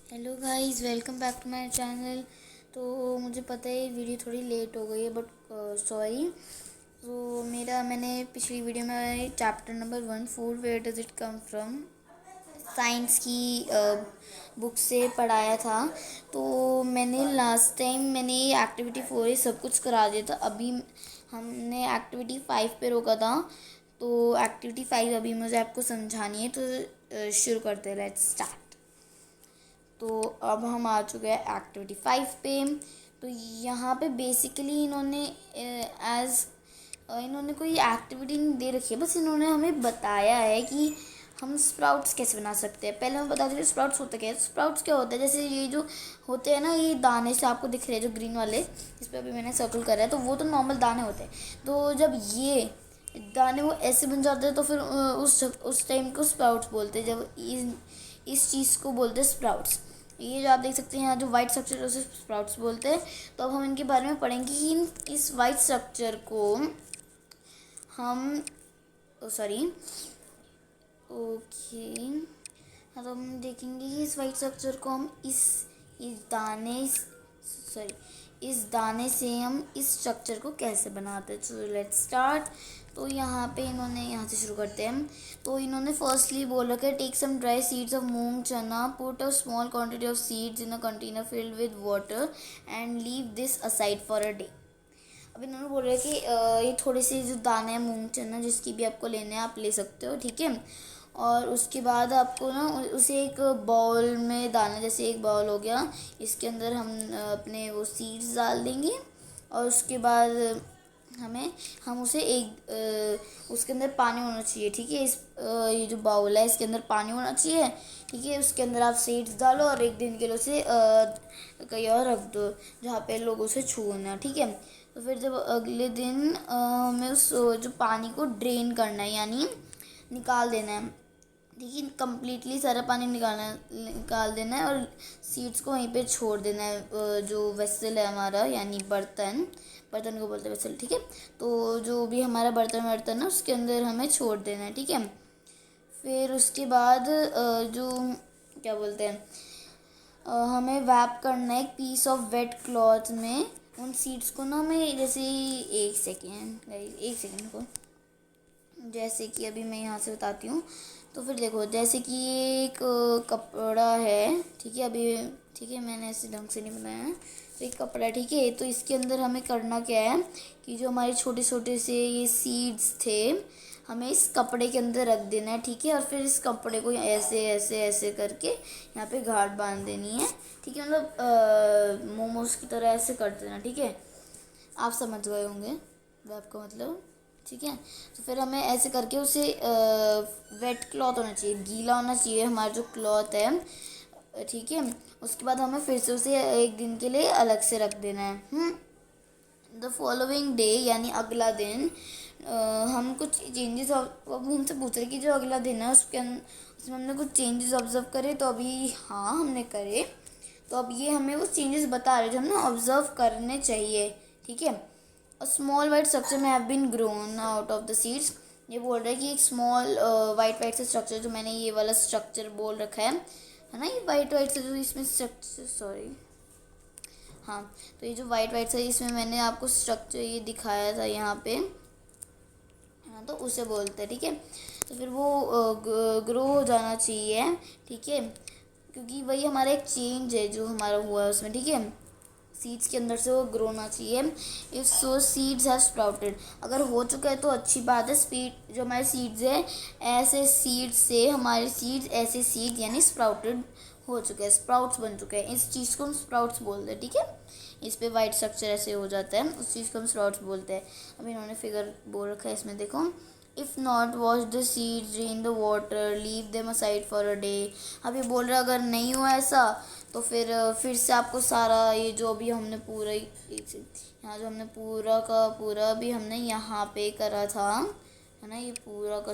Hello guys, welcome back to my channel. तो मुझे पता है वीडियो थोड़ी लेट हो गई है, बट सॉरी। तो मैंने पिछली वीडियो में chapter number 1 food where does it come from science की बुक से पढ़ाया था। तो मैंने लास्ट टाइम ये एक्टिविटी 4 ये सब कुछ करा दिया था। अभी हमने एक्टिविटी 5 पे रोका था। तो एक्टिविटी 5 अभी मुझे आपको समझानी है, तो शुरू करते हैं। Let's start. तो अब हम आ चुके हैं एक्टिविटी 5 पे। तो यहाँ पे बेसिकली इन्होंने कोई एक्टिविटी नहीं दे रखी है, बस इन्होंने हमें बताया है कि हम स्प्राउट्स कैसे बना सकते हैं। पहले मैं बता देती हूँ स्प्राउट्स होता क्या है। स्प्राउट्स क्या होता है, जैसे ये जो होते हैं ना, ये दाने से आपको दिख रहे हैं जो ग्रीन वाले, इस पर अभी मैंने सर्कल करा है, तो वो तो नॉर्मल दाने होते हैं। तो जब ये दाने वो ऐसे बन जाते हैं तो फिर उस टाइम को स्प्राउट्स बोलते हैं। जब इस चीज़ को बोलते हैं स्प्राउट्स। ये जो आप देख सकते हैं यहाँ जो वाइट स्ट्रक्चर है उसे स्प्राउट्स बोलते हैं। तो अब हम इनके बारे में पढ़ेंगे कि इस वाइट स्ट्रक्चर को हम सॉरी ओके हाँ, तो हम देखेंगे कि इस वाइट स्ट्रक्चर को हम इस दाने सॉरी इस दाने से हम इस स्ट्रक्चर को कैसे बनाते हैं। So let's start. तो यहाँ पे यहाँ से शुरू करते हैं। तो इन्होंने फर्स्टली बोल रखा है, take some dry seeds of moong chana, put a small quantity of seeds in a container filled with water and leave this aside for a day. अब इन्होंने बोल रहा है कि ये थोड़े से जो दाने हैं मूंग चना, जिसकी भी आपको लेने हैं आप ले सकते हो, ठीक है। और उसके बाद आपको ना उसे एक बाउल में डालना। जैसे एक बाउल हो गया, इसके अंदर हम अपने वो सीड्स डाल देंगे। और उसके बाद हम उसे उसके अंदर पानी होना चाहिए, ठीक है। ये जो बाउल है इसके अंदर पानी होना चाहिए, ठीक है। उसके अंदर आप सीड्स डालो और एक दिन के लिए उसे कहीं और रख दो जहाँ पे लोग उसे छूना, ठीक है। तो फिर जब अगले दिन हमें उस जो पानी को ड्रेन करना है, यानी निकाल देना है, देखिए कम्प्लीटली सारा पानी निकाल देना है और सीड्स को वहीं पे छोड़ देना है। जो वेसल है हमारा, यानी बर्तन को बोलते हैं वेसल, ठीक है। तो जो भी हमारा बर्तन है उसके अंदर हमें छोड़ देना है, ठीक है। फिर उसके बाद जो क्या बोलते हैं, हमें वैप करना है एक पीस ऑफ वेट क्लॉथ में उन सीड्स को ना। हमें जैसे एक सेकेंड को, जैसे कि अभी मैं यहाँ से बताती हूँ। तो फिर देखो, जैसे कि ये एक कपड़ा है, ठीक है। अभी ठीक है, मैंने ऐसे ढंग से नहीं बनाया है। तो एक कपड़ा, ठीक है। तो इसके अंदर हमें करना क्या है कि जो हमारे छोटे छोटे से ये सीड्स थे, हमें इस कपड़े के अंदर रख देना है, ठीक है। और फिर इस कपड़े को ऐसे ऐसे ऐसे करके यहाँ पे गांठ बांध देनी है, ठीक है। मतलब मोमोज की तरह ऐसे कर देना, ठीक है। आप समझ गए होंगे वेब का मतलब, ठीक है। तो फिर हमें ऐसे करके उसे वेट क्लॉथ होना चाहिए, गीला होना चाहिए हमारा जो क्लॉथ है, ठीक है। उसके बाद हमें फिर से उसे एक दिन के लिए अलग से रख देना है। द फॉलोइंग डे, यानी अगला दिन, हम कुछ चेंजेस, अब हमसे पूछ रहे कि जो अगला दिन है उसमें हमने कुछ चेंजेस ऑब्जर्व करे। तो अभी हाँ हमने करे। तो अब ये हमें वो चेंजेस बता रहे जो हमने ऑब्जर्व करने चाहिए, ठीक है। अ स्मॉल वाइट स्ट्रक्चर में have been grown out of the seeds. ये बोल रहा है कि एक स्मॉल वाइट से स्ट्रक्चर, जो मैंने ये वाला स्ट्रक्चर बोल रखा है ना, ये वाइट से जो इसमें स्ट्रक्चर, सॉरी हाँ। तो ये जो वाइट से इसमें मैंने आपको स्ट्रक्चर ये दिखाया था यहाँ पे, हाँ, तो उसे बोलते हैं, ठीक है। तो फिर वो ग्रो हो जाना चाहिए, ठीक है, क्योंकि वही हमारा एक चेंज है जो हमारा हुआ है उसमें, ठीक है। सीड्स के अंदर से वो ग्रो होना चाहिए। If so seeds have sprouted, अगर हो चुका है तो अच्छी बात है। स्पीड जो हमारे सीड्स है, ऐसे सीड्स से हमारे सीड्स ऐसे सीड यानी स्प्राउटेड हो चुके हैं, स्प्राउट्स बन चुके हैं। इस चीज़ को हम स्प्राउट्स बोलते हैं, ठीक है। इस पे वाइट स्ट्रक्चर ऐसे हो जाता है, उस चीज़ को हम स्प्राउट्स बोलते हैं। अब इन्होंने फिगर बोल रखा है इसमें, देखो। If not wash the seeds, drain the water, leave them aside for a day. अब ये बोल रहा है अगर नहीं हुआ ऐसा तो फिर से आपको सारा ये जो भी हमने पूरा यहाँ जो हमने पूरा का पूरा भी हमने यहाँ पे करा था, है ना, ये पूरा का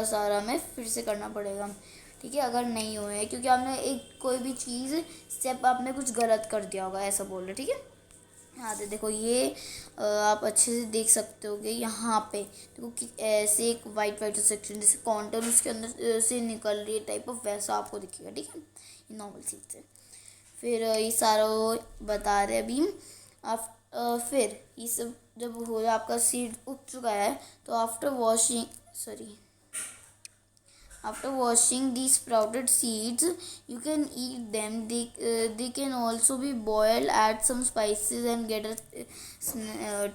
सारा हमें फिर से करना पड़ेगा, ठीक है, अगर नहीं हुए, क्योंकि आपने एक कोई भी चीज़ स्टेप आपने कुछ गलत कर दिया होगा, ऐसा बोल रहे, ठीक है। हाँ, तो देखो ये आप अच्छे से देख सकते हो कि यहाँ पे देखो कि ऐसे एक वाइट सेक्शन जैसे कॉन्टन उसके अंदर से निकल रही है टाइप ऑफ, वैसा आपको दिखेगा, ठीक है। नॉर्मल सीड से। फिर ये सारा वो बता रहे अभी। फिर ये सब जब हो जाए, आपका सीड उग चुका है, तो after washing these sprouted seeds, you can eat them. They can also be boiled, add some spices and get a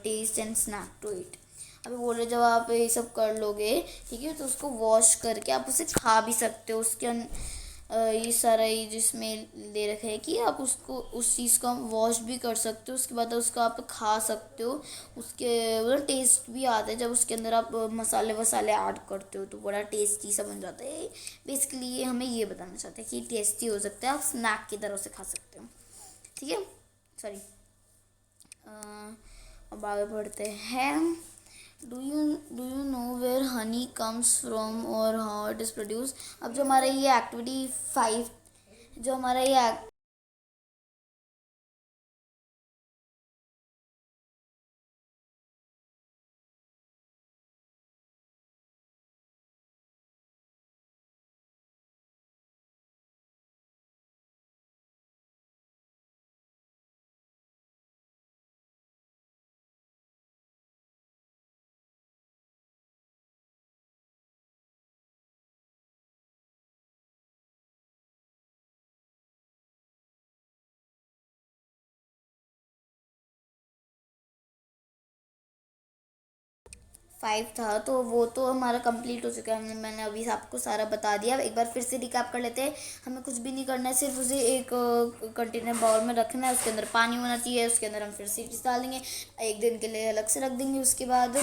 taste and snack to it. अभी बोल रहे जब आप ये सब कर लोगे, ठीक है, तो उसको वॉश करके आप उसे खा भी सकते हो। उसके ये सारा ये जिसमें दे रखा है कि आप उसको उस चीज़ को वॉश भी कर सकते हो, उसके बाद उसको आप खा सकते हो। उसके मतलब टेस्ट भी आता है जब उसके अंदर आप मसाले वसाले ऐड करते हो, तो बड़ा टेस्टी सा बन जाता है। बेसिकली ये हमें ये बताना चाहते हैं कि टेस्टी हो सकता है, आप स्नैक की तरह से खा सकते हो। ठीक है, सॉरी। अब आगे बढ़ते हैं। Do you know where honey comes from और हाउ इट इज़ प्रोड्यूस। अब जो हमारा ये एक्टिविटी 5, जो हमारा ये 5 था, तो वो तो हमारा कंप्लीट हो चुका है। मैंने अभी आपको सारा बता दिया। एक बार फिर से रिकैप कर लेते हैं। हमें कुछ भी नहीं करना है, सिर्फ उसे एक कंटेनर बाउल में रखना है, उसके अंदर पानी होना चाहिए, उसके अंदर हम फिर सीड्स डाल देंगे, एक दिन के लिए अलग से रख देंगे। उसके बाद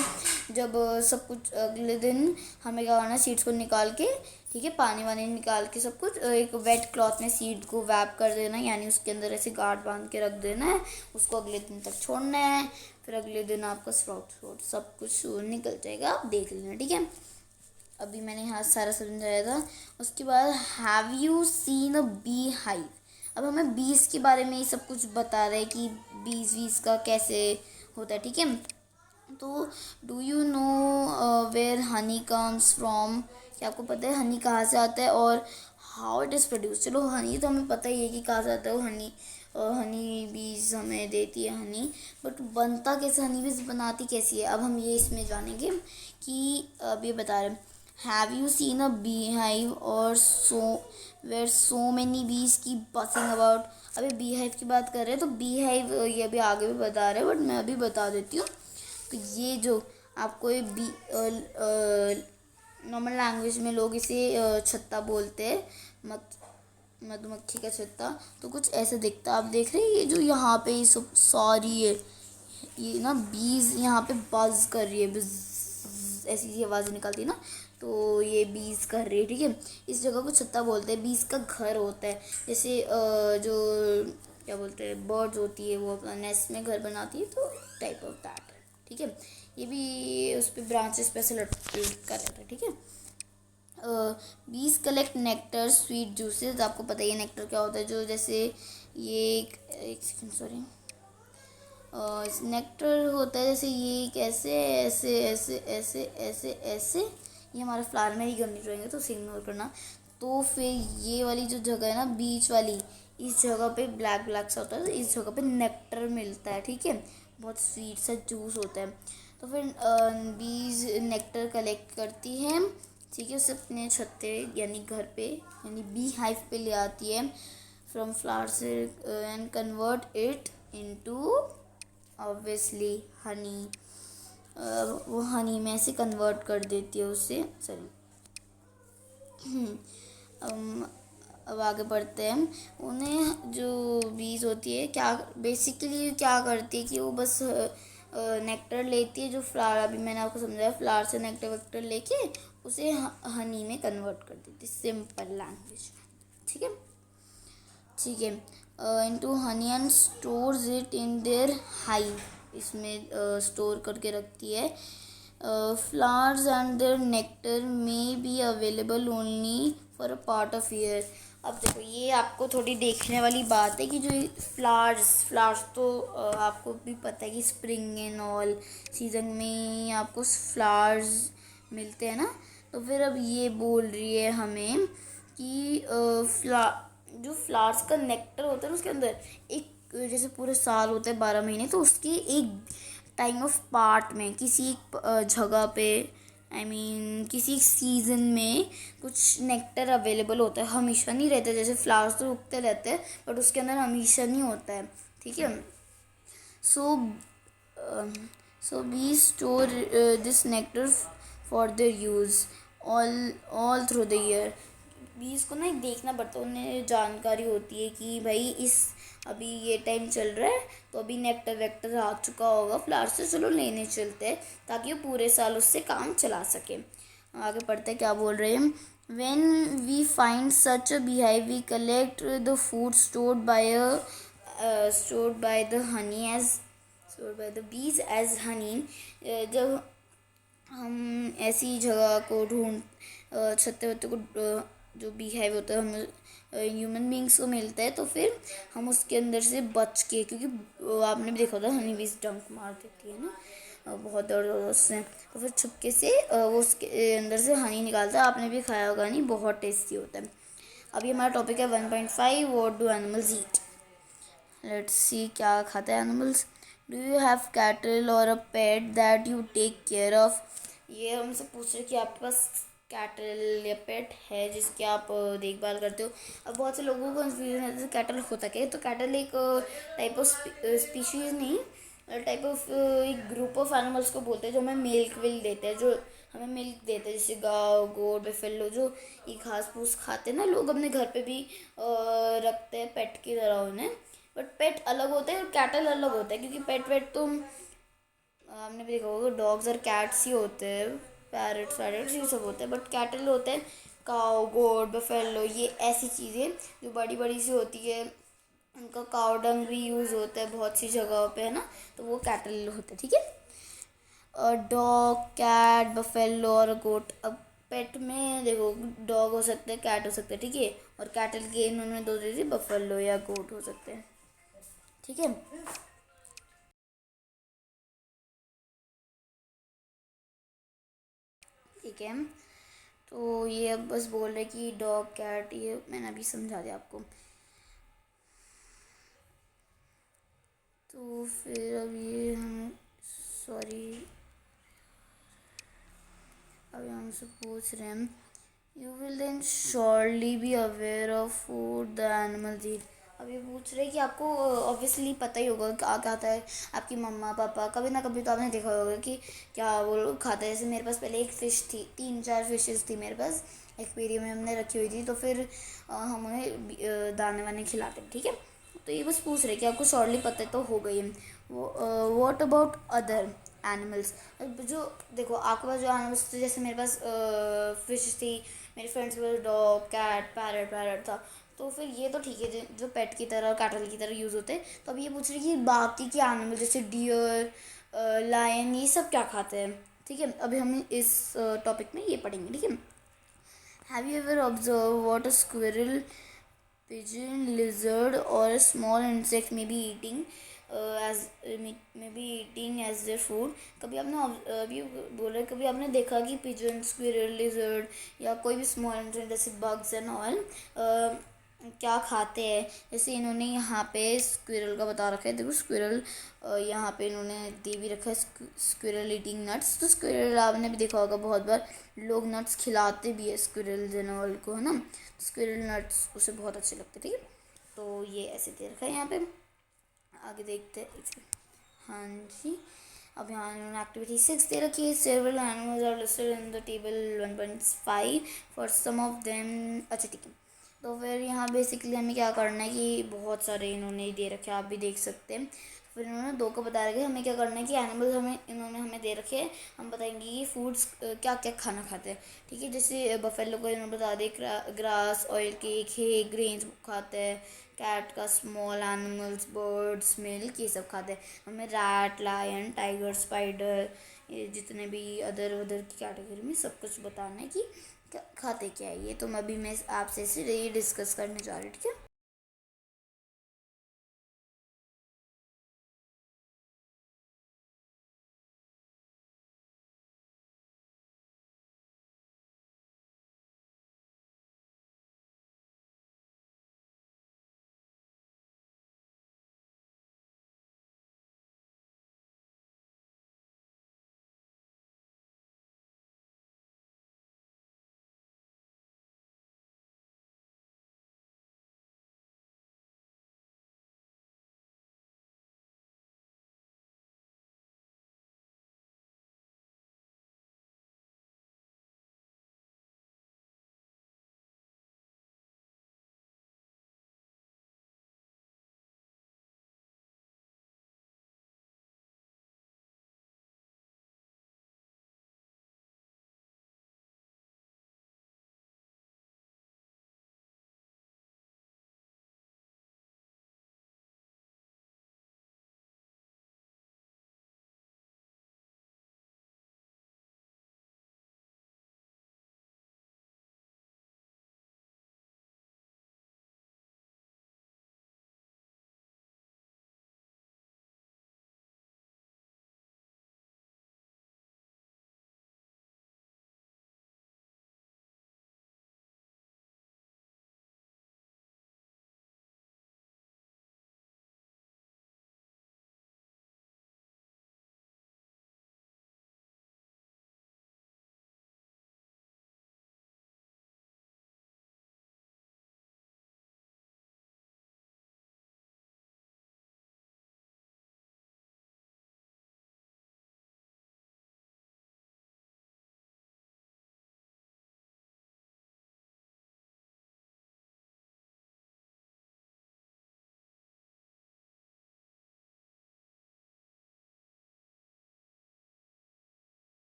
जब सब कुछ अगले दिन हमें क्या करना है, सीड्स को निकाल के, ठीक है, पानी वानी निकाल के सब कुछ एक वेट क्लॉथ में सीड को वैप कर देना है, यानी उसके अंदर ऐसे गांठ बांध के रख देना है। उसको अगले दिन तक छोड़ना है, फिर अगले दिन आपका स्प्राउट सब कुछ निकल जाएगा, आप देख लेना। ठीक है, अभी मैंने यहाँ सारा समझाया था। उसके बाद have you seen a bee hive. अब हमें बीज के बारे में ये सब कुछ बता रहे हैं कि बीज वीज का कैसे होता है। ठीक है, तो do you know where honey comes from. क्या आपको पता है हनी कहाँ से आता है और हाउ इट इज़ प्रोड्यूस। चलो हनी तो हमें पता ही है कि कहाँ से आता है, हनी बीज हमें देती है हनी, बट बनता कैसे, हनी बीज बनाती कैसी है, अब हम ये इसमें जानेंगे। कि अब ये बता रहे हैं, have you seen a bee hive और वेयर सो मैनी बीज की बसिंग अबाउट। अभी बी हाइव की बात कर रहे हैं, तो बी हाइव ये अभी आगे भी बता रहे हैं, बट मैं अभी बता देती हूँ। तो ये जो आपको ये बी नॉर्मल लैंग्वेज में लोग इसे छत्ता बोलते हैं, मधुमक्खी का छत्ता। तो कुछ ऐसा दिखता है, आप देख रहे हैं ये जो यहाँ पे ये सब सॉरी है, ये ना बीज यहाँ पे बज कर रही है, ऐसी आवाज़ निकलती है ना, तो ये बीज कर रही है। ठीक है, इस जगह को छत्ता बोलते हैं। बीज का घर होता है, जैसे जो क्या बोलते हैं बर्ड्स होती है, वो अपना नेस्ट में घर बनाती है, तो टाइप ऑफ दैट। ठीक है, ये भी उस पर ब्रांचेस पे से लटके कर रहता है। ठीक है, बीज कलेक्ट नेक्टर स्वीट जूसेस। आपको पता ही है नेक्टर क्या होता है, जो जैसे ये एक सेकेंड सॉरी, नेक्टर होता है जैसे ये कैसे ऐसे ऐसे ऐसे ऐसे ऐसे, ये हमारा फ्लावर में ही करनी ड्राइंग है, तो उसे इग्नोर करना। तो फिर ये वाली जो जगह है ना बीच वाली, इस जगह पे ब्लैक ब्लैक सा होता है, तो इस जगह पे नेक्टर मिलता है। ठीक है, बहुत स्वीट सा जूस होता है। तो फिर बीज नेक्टर कलेक्ट करती है, ठीक है, उसे अपने छत्ते यानी घर पे यानी बी हाइव पे ले आती है फ्रॉम फ्लावर से, and convert it into obviously Honey. वो हनी में से कन्वर्ट कर देती है उसे, सॉरी। अब आगे बढ़ते हैं। उन्हें जो बीज होती है क्या बेसिकली क्या करती है कि वो बस नेक्टर लेती है, जो फ्लावर अभी मैंने आपको समझाया, फ्लावर से नेक्टर वेक्टर लेके उसे हनी में कन्वर्ट कर देती, सिंपल लैंग्वेज में। ठीक है, ठीक है, into honey and stores it in their hive. इसमें स्टोर करके रखती है। Flowers and their nectar may be available only for a part of year. अब देखो ये आपको थोड़ी देखने वाली बात है कि जो फ्लावर्स तो आपको भी पता है कि स्प्रिंग एंड ऑल सीजन में आपको फ्लावर्स मिलते हैं ना। तो फिर अब ये बोल रही है हमें कि जो फ्लावर्स का नेक्टर होता है ना उसके अंदर एक, जैसे पूरे साल होते हैं 12 महीने, तो उसकी एक टाइम ऑफ पार्ट में किसी एक जगह पे, किसी सीजन में कुछ नेक्टर अवेलेबल होता है, हमेशा नहीं रहता। जैसे फ्लावर्स तो उगते रहते हैं बट उसके अंदर हमेशा नहीं होता है, ठीक है। So so bee store this nectar for their use all through the year. बीज को ना एक देखना पड़ता है, उन्हें जानकारी होती है कि भाई इस अभी ये टाइम चल रहा है तो अभी नेक्टर वेक्टर आ चुका होगा फ्लावर से, चलो लेने चलते हैं, ताकि वो पूरे साल उससे काम चला सके। आगे पढ़ते हैं क्या बोल रहे हैं। When we find such a beehive, we collect the food stored by the honey as stored by the bees as honey। जब हम ऐसी जगह को ढूंढ छत्ते वत्ते को जो बीहाइव होता है हमें ह्यूमन बींग्स को मिलता है, तो फिर हम उसके अंदर से बच के, क्योंकि आपने भी देखा होता है हनी बीज डंक मार देती है ना बहुत दर्द होता है उससे, तो फिर छुपके से वो उसके अंदर से हनी निकालता है। आपने भी खाया होगा, नहीं बहुत टेस्टी होता है। अभी हमारा टॉपिक है 1.5, what do animals eat. Let's see क्या खाते हैं animals. Do you have cattle और a pet that you take care of. ये हमसे पूछ रहे कि आपके पास कैटल या पेट है जिसकी आप देखभाल करते हो। अब बहुत से लोगों को कंफ्यूजन है कैटल होता क्या है। तो कैटल एक टाइप ऑफ स्पीशीज़ नहीं, टाइप ऑफ एक ग्रुप ऑफ एनिमल्स को बोलते हैं जो हमें मिल्क विल देते हैं, जो हमें मिल्क देते हैं, जैसे गाय गोट बफेलो जो ये घास फूस खाते हैं ना, लोग अपने घर पे भी रखते हैं पेट की तरह उन्हें। बट पेट अलग होते हैं और कैटल अलग होता है, क्योंकि पेट वेट तो आपने भी देखा होगा डॉग्स और कैट्स ही होते हैं, पैरट्स वैरट्स ये सब होते हैं। बट कैटल होते हैं काउ गोट बफेलो, ये ऐसी चीज़ें जो बड़ी बड़ी सी होती है, उनका काउ डंग भी यूज़ होता है बहुत सी जगहों पे, है ना, तो वो कैटल होते हैं, ठीक है। डॉग कैट बफेलो और गोट। अब पेट में देखो डॉग हो सकते हैं, कैट हो सकते हैं, ठीक है, और कैटल के इन्होंने दो दे दी, बफेलो या गोट हो सकते हैं, ठीक है। ठीक है, तो ये अब बस बोल रहे कि डॉग कैट, ये मैंने अभी समझा दिया आपको। तो फिर अब ये हम सॉरी अभी हमसे पूछ रहे हैं, you will then surely be aware of food the animals eat. अब ये पूछ रहे कि आपको ऑब्वियसली पता ही होगा क्या खाता है आपकी मम्मा पापा, कभी ना कभी तो आपने देखा होगा कि क्या वो लोग खाते हैं। जैसे मेरे पास पहले एक फ़िश थी, 3-4 फिशेस थी मेरे पास, एक्वेरियम में हमने रखी हुई थी, तो फिर हम उन्हें दाने वाने खिलाते हैं, ठीक है। तो ये बस पूछ रहे कि आपको श्योरली पता तो हो गई है। What about other animals. जो देखो आपके पास जो एनिमल्स थे, जैसे मेरे पास फिश थी, मेरे फ्रेंड्स के पास डॉग कैट पैरट पैरट था, तो फिर ये तो ठीक है जो पेट की तरह कैटल की तरह यूज़ होते हैं। तो अब ये पूछ रही कि बाकी के एनिमल जैसे डियर लायन ये सब क्या खाते हैं, ठीक है। अभी हम इस टॉपिक में ये पढ़ेंगे, ठीक है। Have you ever observe what a squirrel pigeon lizard or a small insect may be eating as their food। कभी आपने अभी बोला कभी आपने देखा कि पिजन स्क्विरल लिजर्ड या कोई भी स्मॉल इंसेक्ट जैसे बग्स एंड ऑल क्या खाते हैं। जैसे इन्होंने यहाँ पे स्क्विरल का बता रखा है, देखो स्क्विरल यहाँ पे इन्होंने दे भी रखा है स्क्विरल ईटिंग नट्स। तो स्क्विरल आपने भी देखा होगा बहुत बार लोग नट्स खिलाते भी है स्क्विरल जनरल को, है ना। स्क्विरल नट्स उसे बहुत अच्छे लगते, ठीक है। तो ये ऐसे दे रखा है यहाँ पे, आगे देखते हैं इसे। हाँ जी, अब यहाँ इन्होंने एक्टिविटी 6 दे रखी है। Several animals are listed in the table 1.5 for some of them. अच्छा ठीक है, तो फिर यहाँ बेसिकली हमें क्या करना है कि बहुत सारे इन्होंने दे रखे हैं, आप भी देख सकते हैं। फिर इन्होंने 2 को बता रखे हमें क्या करना है कि एनिमल्स इन्होंने हमें दे रखे हैं, हम बताएंगे कि फूड्स क्या क्या खाना खाते हैं, ठीक है। जैसे बफेलो को इन्होंने बता दे ग्रास ऑयल केक है ग्रेन्स खाते हैं, कैट का स्मॉल एनिमल्स बर्ड्स मिल्क ये सब खाते हैं। हमें रैट लायन टाइगर स्पाइडर ये जितने भी अदर की कैटेगरी में सब कुछ बताना है कि खाते क्या है ये। तो मैं आपसे इसे डिस्कस करने जा रही हूँ, ठीक है।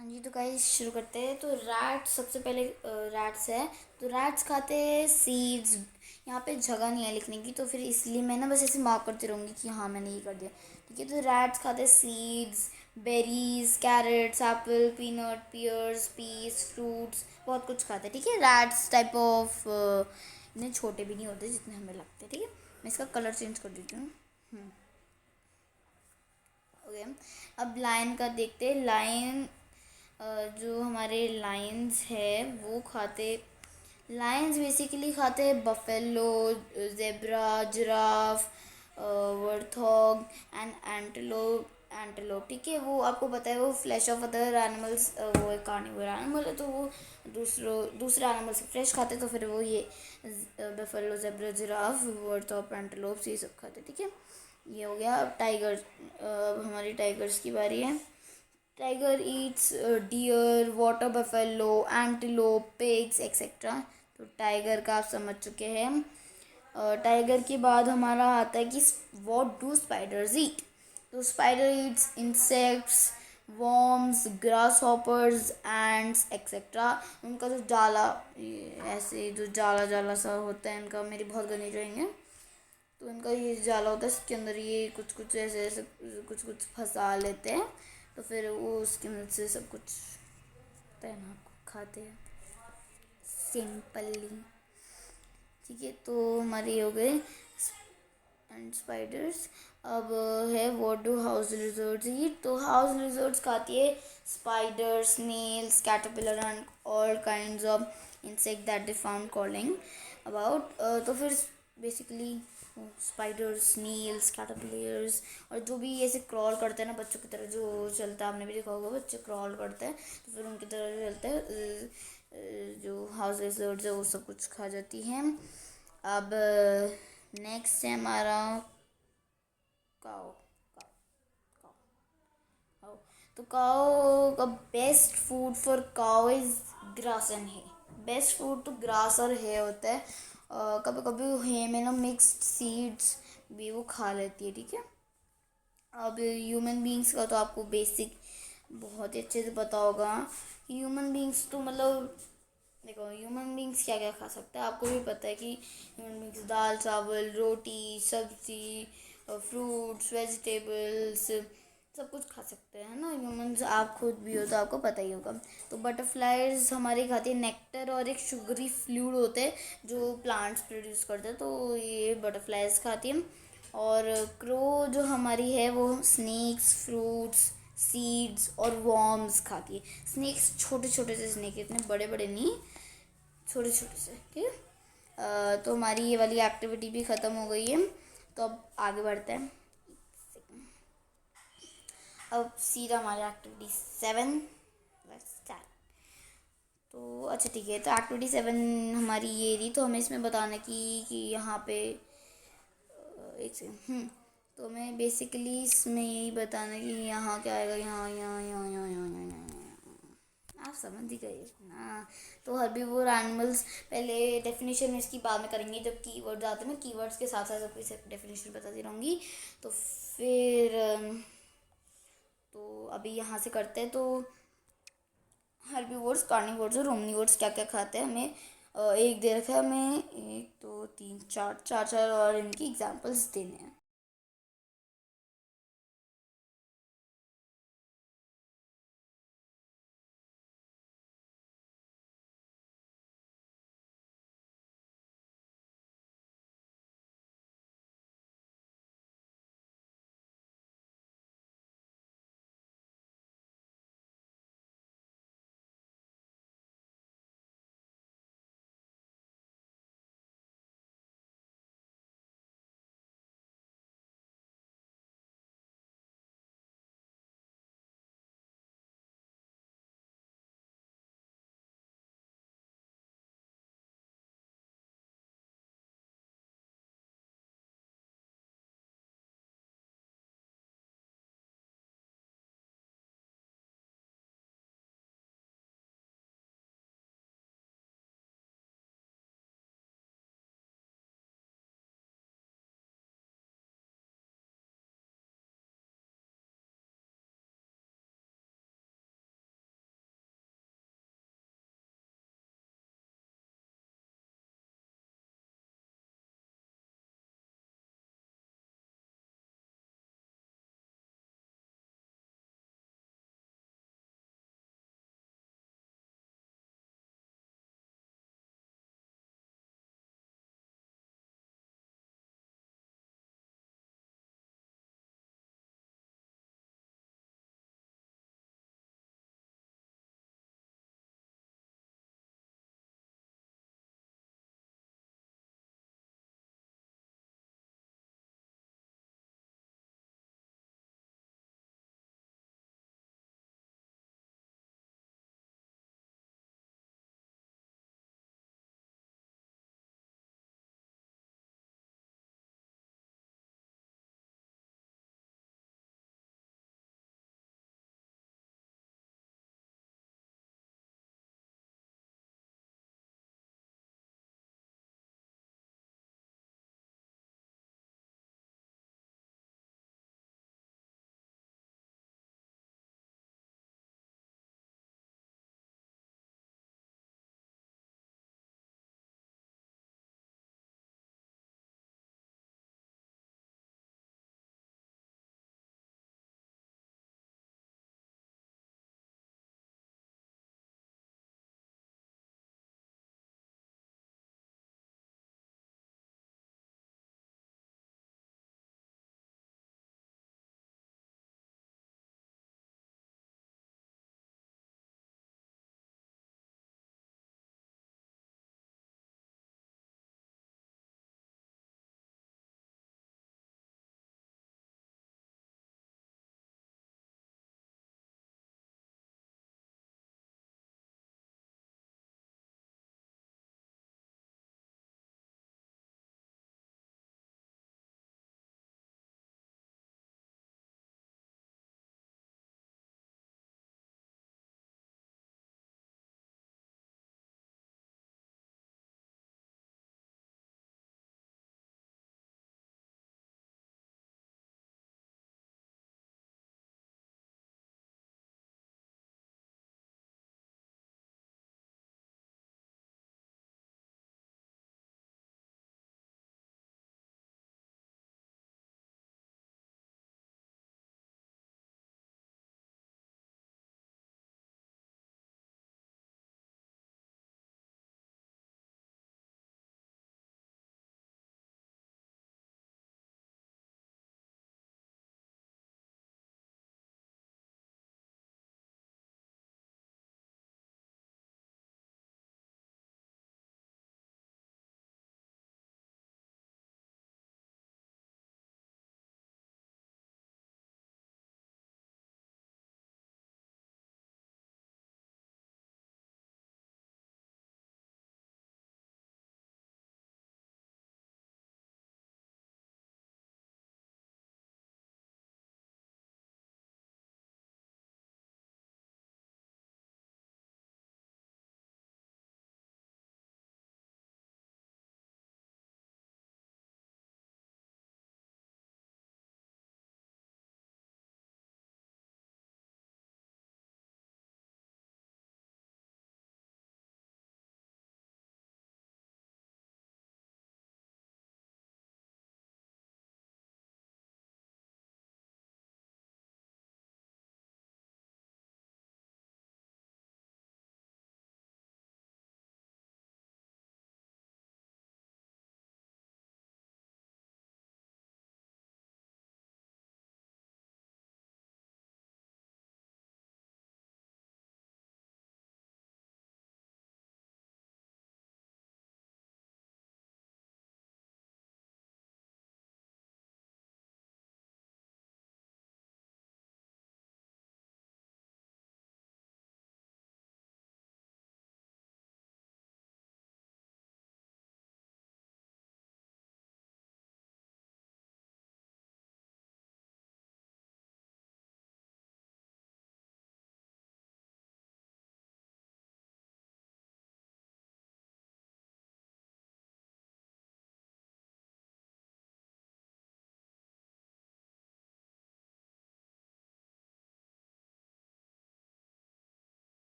हाँ जी, तो गाइस शुरू करते हैं। तो रैट सबसे पहले रैट्स है। तो रैट्स खाते हैं सीड्स। यहाँ पे जगह नहीं है लिखने की, तो फिर इसलिए मैं ना बस ऐसे मार्क करती रहूँगी कि हाँ मैंने ये कर दिया। ठीक है, तो रैट्स खाते हैं seeds, berries, carrots, apple, peanut, pears, peas, fruits, बहुत कुछ खाते हैं। ठीक है, रैट्स टाइप ऑफ इतने छोटे भी नहीं होते जितने हमें लगते हैं। ठीक है, मैं इसका कलर चेंज कर देती हूँ। ओके, अब लायन का देखते हैं। लायन जो हमारे लायंस है वो खाते, लायंस बेसिकली खाते हैं buffalo, zebra, giraffe, warthog and antelope. Antelope ठीक है, वो आपको पता है वो फ्लैश ऑफ अदर एनिमल्स, वो एक कार्निवोर एनिमल है, तो वो दूसरे एनिमल से फ्रेश खाते, तो फिर वो ये बफेलो, जेब्रा, जिराफ, वर्थॉग, एंटेलोप ये सब खाते। ठीक है, ये हो गया। अब टाइगर, अब हमारी टाइगर्स की बारी है। Tiger eats deer, water buffalo, antelope, pigs etcetera. तो टाइगर का आप समझ चुके हैं। टाइगर के बाद हमारा आता है कि व्हाट डू स्पाइडर्स ईट। तो spider Yeats insects, worms, grass hoppers, ends etcetera. उनका जो जाला, ऐसे जो जाला जाला सा होता है इनका, मेरी बहुत गंदी ड्राइंग है। तो इनका ये जाला होता है, इसके अंदर ये कुछ कुछ ऐसे ऐसे कुछ कुछ फंसा लेते हैं, तो फिर वो उसकी मदद से सब कुछ पहना खाते हैं सिंपली। ठीक है, तो हमारे ये हो गए एंड स्पाइडर्स। अब है what do house lizards eat. तो हाउस लिजर्ड्स खाती है spider, snails, caterpillar and all kinds of insect that they found crawling about. तो फिर बेसिकली स्पाइडर्स, स्नेल्स, कैटरपिलर्स और जो भी ऐसे क्रॉल करते हैं ना बच्चों की तरह, जो चलता है आपने भी देखा होगा, बच्चे क्रॉल करते हैं तो फिर उनकी तरह जो चलते हैं, जो हाउस लिजर्ड्स है वो सब कुछ खा जाती हैं। अब नेक्स्ट है हमारा काओ। काओ काओ तो काओ का best food for cow is grass and है। बेस्ट फूड तो ग्रास और है होता है। कभी कभी है में ना मिक्स्ड सीड्स भी वो खा लेती है। ठीक है, अब ह्यूमन बींग्स का तो आपको बेसिक बहुत ही अच्छे से पता होगा। ह्यूमन बींग्स तो मतलब देखो, ह्यूमन बींग्स क्या क्या खा सकते हैं आपको भी पता है कि ह्यूमन बींग्स दाल, चावल, रोटी, सब्जी, फ्रूट्स, वेजिटेबल्स सब कुछ खा सकते हैं ना ह्यूमंस। आप खुद भी हो तो आपको पता ही होगा। तो बटरफ्लाइज हमारी खाती है नेक्टर और एक शुगरी फ्लूइड होते हैं जो प्लांट्स प्रोड्यूस करते हैं, तो ये बटरफ्लाइज खाती है। और क्रो जो हमारी है वो स्नेक्स, फ्रूट्स, सीड्स और वॉर्म्स खाती है। स्नेक्स छोटे छोटे से स्नेक, इतने बड़े बड़े नहीं, छोटे छोटे से। ठीक है, तो हमारी ये वाली एक्टिविटी भी ख़त्म हो गई है। तो अब आगे बढ़ते हैं। अब सीधा हमारी एक्टिविटी 7 स्टार्ट। तो अच्छा ठीक है, तो एक्टिविटी 7 हमारी ये रही। तो हमें इसमें बताना कि यहाँ पे एक सेकंड। तो हमें बेसिकली इसमें यही बताना कि यहाँ क्या आएगा, यहाँ यहाँ यहाँ यहाँ यहाँ यहाँ यहाँ। आप समझ ही गए ना। तो हर्बीवोर एनिमल्स पहले डेफिनेशन में इसकी बाद में करेंगे जब कीवर्ड्स आते हैं। मैं कीवर्ड्स के साथ साथ सबकी डेफिनेशन बताती रहूँगी। तो फिर तो अभी यहाँ से करते हैं। तो हर्बीवोर्स, कार्निवोर्स और ओमनिवोर्स क्या क्या खाते हैं हमें एक दे रखा है हमें, 1 2 3 4 और इनकी एग्जाम्पल्स देने हैं।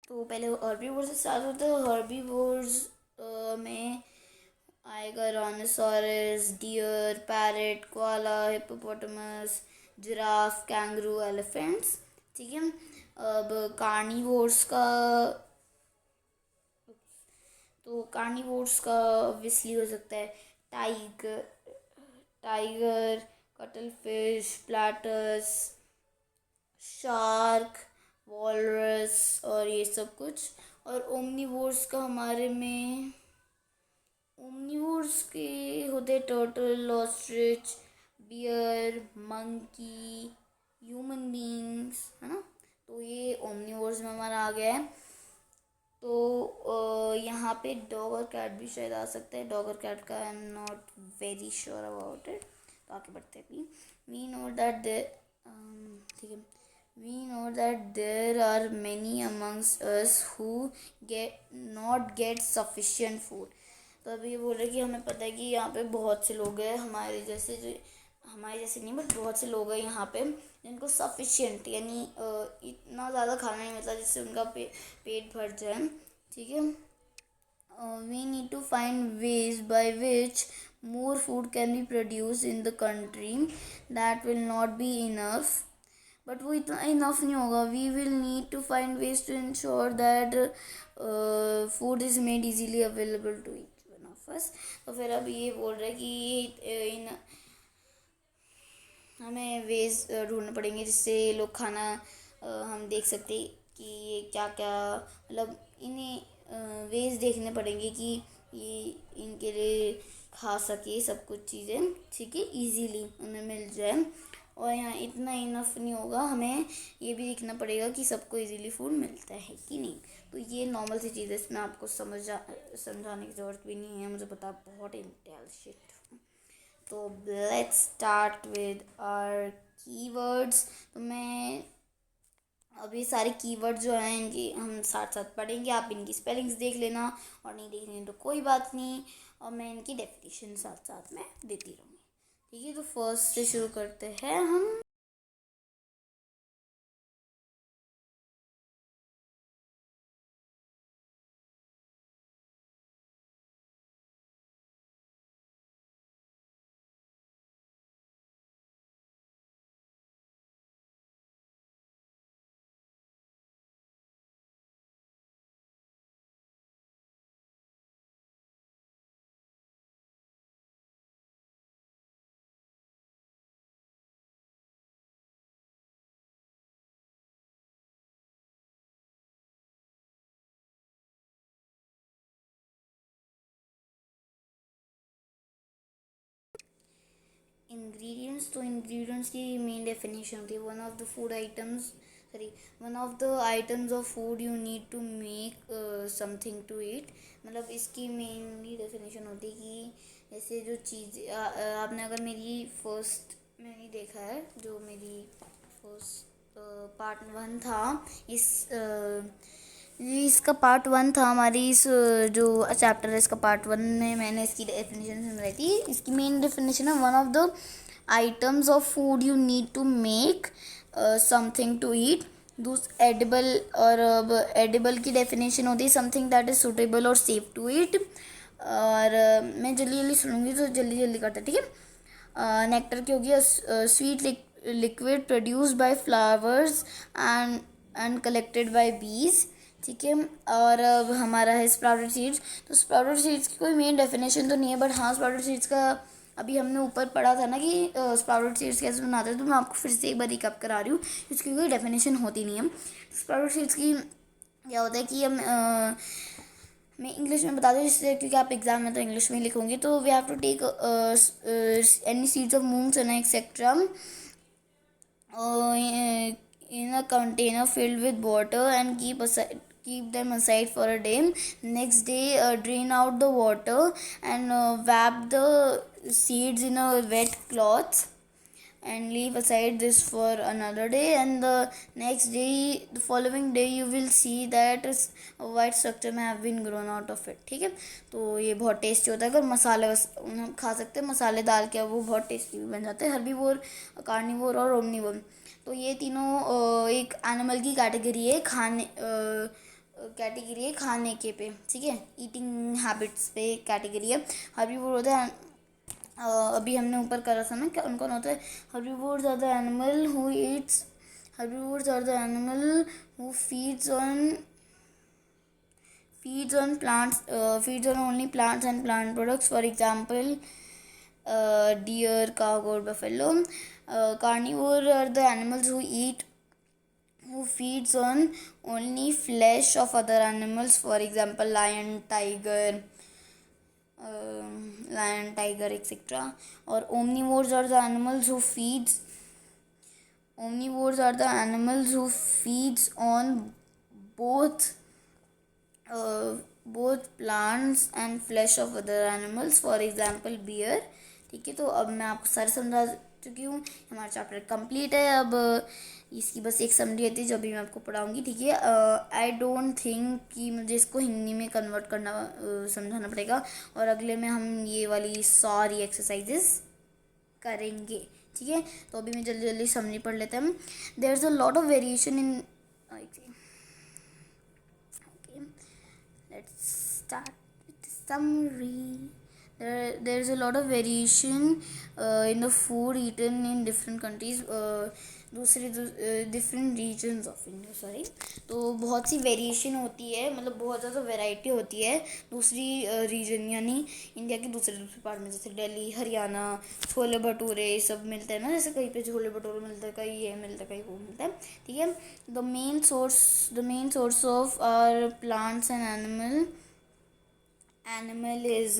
तो पहले हर्बीवोर से स्टार्ट होता है। हर्बीवोर्स में आएगा rhinoceros, deer, parrot, koala, hippopotamus, giraffe, kangaroo, elephants. ठीक है। अब कार्निवोर्स का, तो कार्निवोर्स का ऑब्वियसली हो सकता है tiger, cuttle fish, platters, shark, walrus और ये सब कुछ। और ओमनीवोर्स का हमारे में, ओमनीवोर्स के होते turtle, ostrich, bear, monkey, human beings, है ना। तो ये ओमनीवोर्स में हमारा आ गया है। तो यहाँ पे डॉग और कैट भी शायद आ सकते हैं। डॉग और कैट का I am not very sure about it. तो आगे बढ़ते हैं। वी नो दैट दे, ठीक है, we know that there are many amongst us who get sufficient food. तो अभी ये बोल रहे कि हमें पता है कि यहाँ पे बहुत से लोग हैं हमारे जैसे, जो हमारे जैसे नहीं बट बहुत से लोग हैं यहाँ पे जिनको सफिशिएंट यानी इतना ज़्यादा खाना नहीं मिलता जिससे उनका पेट भर जाए। ठीक है। We need to find ways by which more food can be produce in the country. That will not be enough, but वो इतना इनफ नहीं होगा। We will need to find ways to ensure that food is made easily available to each one of us. तो फिर अब ये बोल रहे हैं कि इन हमें वेज ढूंढने पड़ेंगे जिससे लोग खाना हम देख सकते कि ये क्या क्या, मतलब इन्हें वेज देखने पड़ेंगे कि ये इनके लिए खा सके सब कुछ चीज़ें, ठीक है, इजीली उन्हें मिल जाए। और यहाँ इतना इनफ नहीं होगा, हमें ये भी देखना पड़ेगा कि सबको इजीली फूड मिलता है कि नहीं। तो ये नॉर्मल सी चीज़ है, इसमें आपको समझाने की ज़रूरत भी नहीं है, मुझे पता बहुत इंटेलिजेंट। तो let's start with our keywords. तो मैं अभी सारे कीवर्ड जो हैं इनकी हम साथ साथ पढ़ेंगे, आप इनकी स्पेलिंग्स देख लेना और नहीं देखनी तो कोई बात नहीं, और मैं इनकी डेफिनेशन साथ साथ में देती रहूँगी। ठीक है। तो फर्स्ट से शुरू करते हैं हम। इंग्रेडिएंट्स, तो इंग्रेडिएंट्स की मेन डेफिनेशन होती है one of the food items, sorry, one of the items of food you need to make something to eat. मतलब इसकी मेनली डेफिनेशन होती है कि जैसे जो चीज़ आपने अगर मेरी फर्स्ट मैंने देखा है, जो मेरी फर्स्ट पार्ट 1 था इस ये इसका पार्ट 1 था हमारी इस जो चैप्टर है इसका पार्ट 1 में मैंने इसकी डेफिनेशन सुनाई थी। इसकी मेन डेफिनेशन है one of the items of food you need to make something to eat. Edible, और एडिबल की डेफिनेशन होती है समथिंग दैट इज सुटेबल और सेफ टू ईट। और मैं जल्दी जल्दी सुनूंगी तो जल्दी जल्दी करते, ठीक है। नेक्टर की होगी sweet liquid produced by flowers and collected by बीज। ठीक है। और अब हमारा है स्प्राउटेड सीड्स। तो स्प्राउटेड सीड्स की कोई मेन डेफिनेशन तो नहीं है, बट हाँ स्प्राउटेड सीड्स का अभी हमने ऊपर पढ़ा था ना कि स्प्राउटेड सीड्स कैसे बनाते हैं, तो मैं आपको फिर से एक बार रिकैप करा रही हूँ, इसकी कोई डेफिनेशन होती नहीं है। स्प्राउटेड सीड्स की क्या होता है कि हम मैं इंग्लिश में बता दूँ जिससे, क्योंकि आप एग्जाम में तो इंग्लिश में लिखोगे। तो we have to take any seeds of moong, chana etcetera in a container filled with water and keep them aside for a day. Next day drain out the water and wrap the seeds in a wet cloth and leave aside this for another day, and the following day you will see that a white structure may have been grown out of it। ठीक है। तो ये बहुत tasty होता है, अगर मसाले हम खा सकते हैं, मसाले डाल के वो बहुत टेस्टी भी बन जाते हैं। हर्बीवोर, कार्निवोर और ओमनीवोर, तो ये तीनों एक एनिमल की कैटेगरी है, खाने कैटेगरी है खाने के पे, ठीक है, ईटिंग हैबिट्स पे कैटेगरी है। हर्बीवोर होता है, अभी हमने ऊपर करा था ना, क्या कौन कौन होता है। Herbivores are the animal who eats herbivores are the animal who feeds on plants, feeds on only plants and plant products, for example deer, cow, goat, buffalo. Carnivore are the animals who feeds on only flesh of other animals, for example lion, tiger, etc. Or omnivores are the animals who feeds on both plants and flesh of other animals, for example bear। ठीक है, तो अब मैं आपको सारे समझा चुकी हूँ, हमारा चैप्टर कंप्लीट है। अब इसकी बस एक समरी रहती है जो अभी मैं आपको पढ़ाऊँगी, ठीक है। आई डोंट थिंक कि मुझे इसको हिंदी में कन्वर्ट करना समझाना पड़ेगा, और अगले में हम ये वाली सारी एक्सरसाइजेस करेंगे, ठीक है। तो अभी मैं जल्दी जल्दी समरी पढ़ लेते हैं। There is a lot of variation in, let's start with the summary. There's a lot of variation in the food eaten in different countries, different regions of India, sorry। तो बहुत सी वेरिएशन होती है, मतलब बहुत ज़्यादा वैरायटी होती है दूसरी रीजन यानी इंडिया के दूसरे पार्ट में, जैसे दिल्ली, हरियाणा, छोले भटूरे सब मिलते हैं ना, जैसे कहीं पे छोले भटूरे मिलते हैं, कहीं ये मिलता है, कहीं वो मिलता है, ठीक है। The main source of are plants and animal is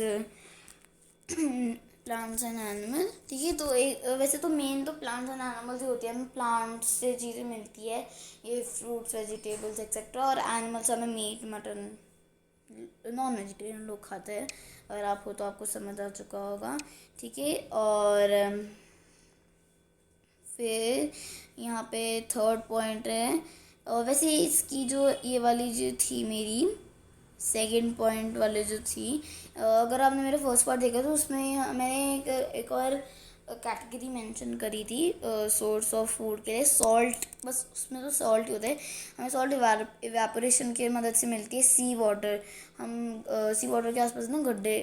plants and animal, ठीक है। तो वैसे तो मेन तो प्लांट्स एंड एनिमल्स ही होती है, हमें प्लांट्स से चीज़ें मिलती है, ये फ्रूट्स, वेजिटेबल्स एक्सेट्रा, और एनिमल्स हमें मीट, मटन, नॉन वेजिटेरियन लोग खाते हैं। अगर आप हो तो आपको समझ आ चुका होगा, ठीक है। और फिर यहाँ पे थर्ड पॉइंट है, और वैसे इसकी जो ये वाली जो थी मेरी सेकंड पॉइंट वाले जो थी, अगर आपने मेरा फर्स्ट पार्ट देखा तो उसमें मैंने एक और कैटेगरी मेंशन करी थी सोर्स ऑफ फूड के लिए, सॉल्ट। बस उसमें तो सॉल्ट ही होता है, हमें सॉल्ट इवेपोरेशन की मदद से मिलती है। सी वाटर, हम सी वाटर के आसपास ना गड्ढे,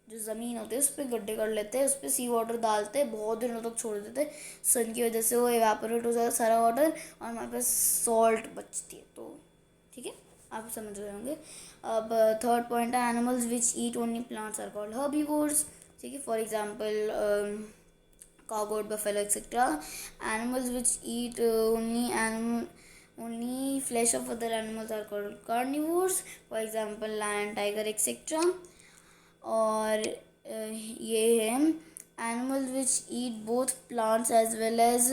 जो ज़मीन होती है उस पर गड्ढे कर लेते हैं, उस पर सी वाटर डालते हैं, बहुत दिनों तक छोड़ देते हैं, सन की वजह से वो इवेपोरेट हो जाता है सारा वाटर, और हमारे पास सॉल्ट बचती है। तो ठीक है, आप समझ रहे होंगे। अब थर्ड पॉइंट है, animals which eat only plants are called herbivores, ठीक है। For example cow, goat, buffalo, etc. Animals which eat only flesh of other animals are called carnivores, for example lion, tiger, etc. और ये है animals which eat both plants as well as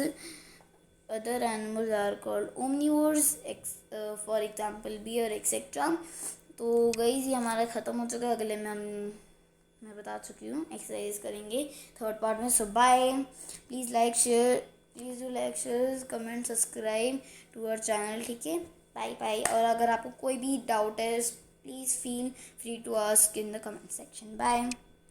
other animals are called omnivores, for example bear, etc. तो guys ये हमारा ख़त्म हो चुका है, अगले में मैं बता चुकी हूँ एक्सरसाइज करेंगे थर्ड पार्ट में। So bye, please do like share comment subscribe to our channel, ठीक है। Bye bye. और अगर आपको कोई भी डाउट है please feel free to ask in the comment section. Bye.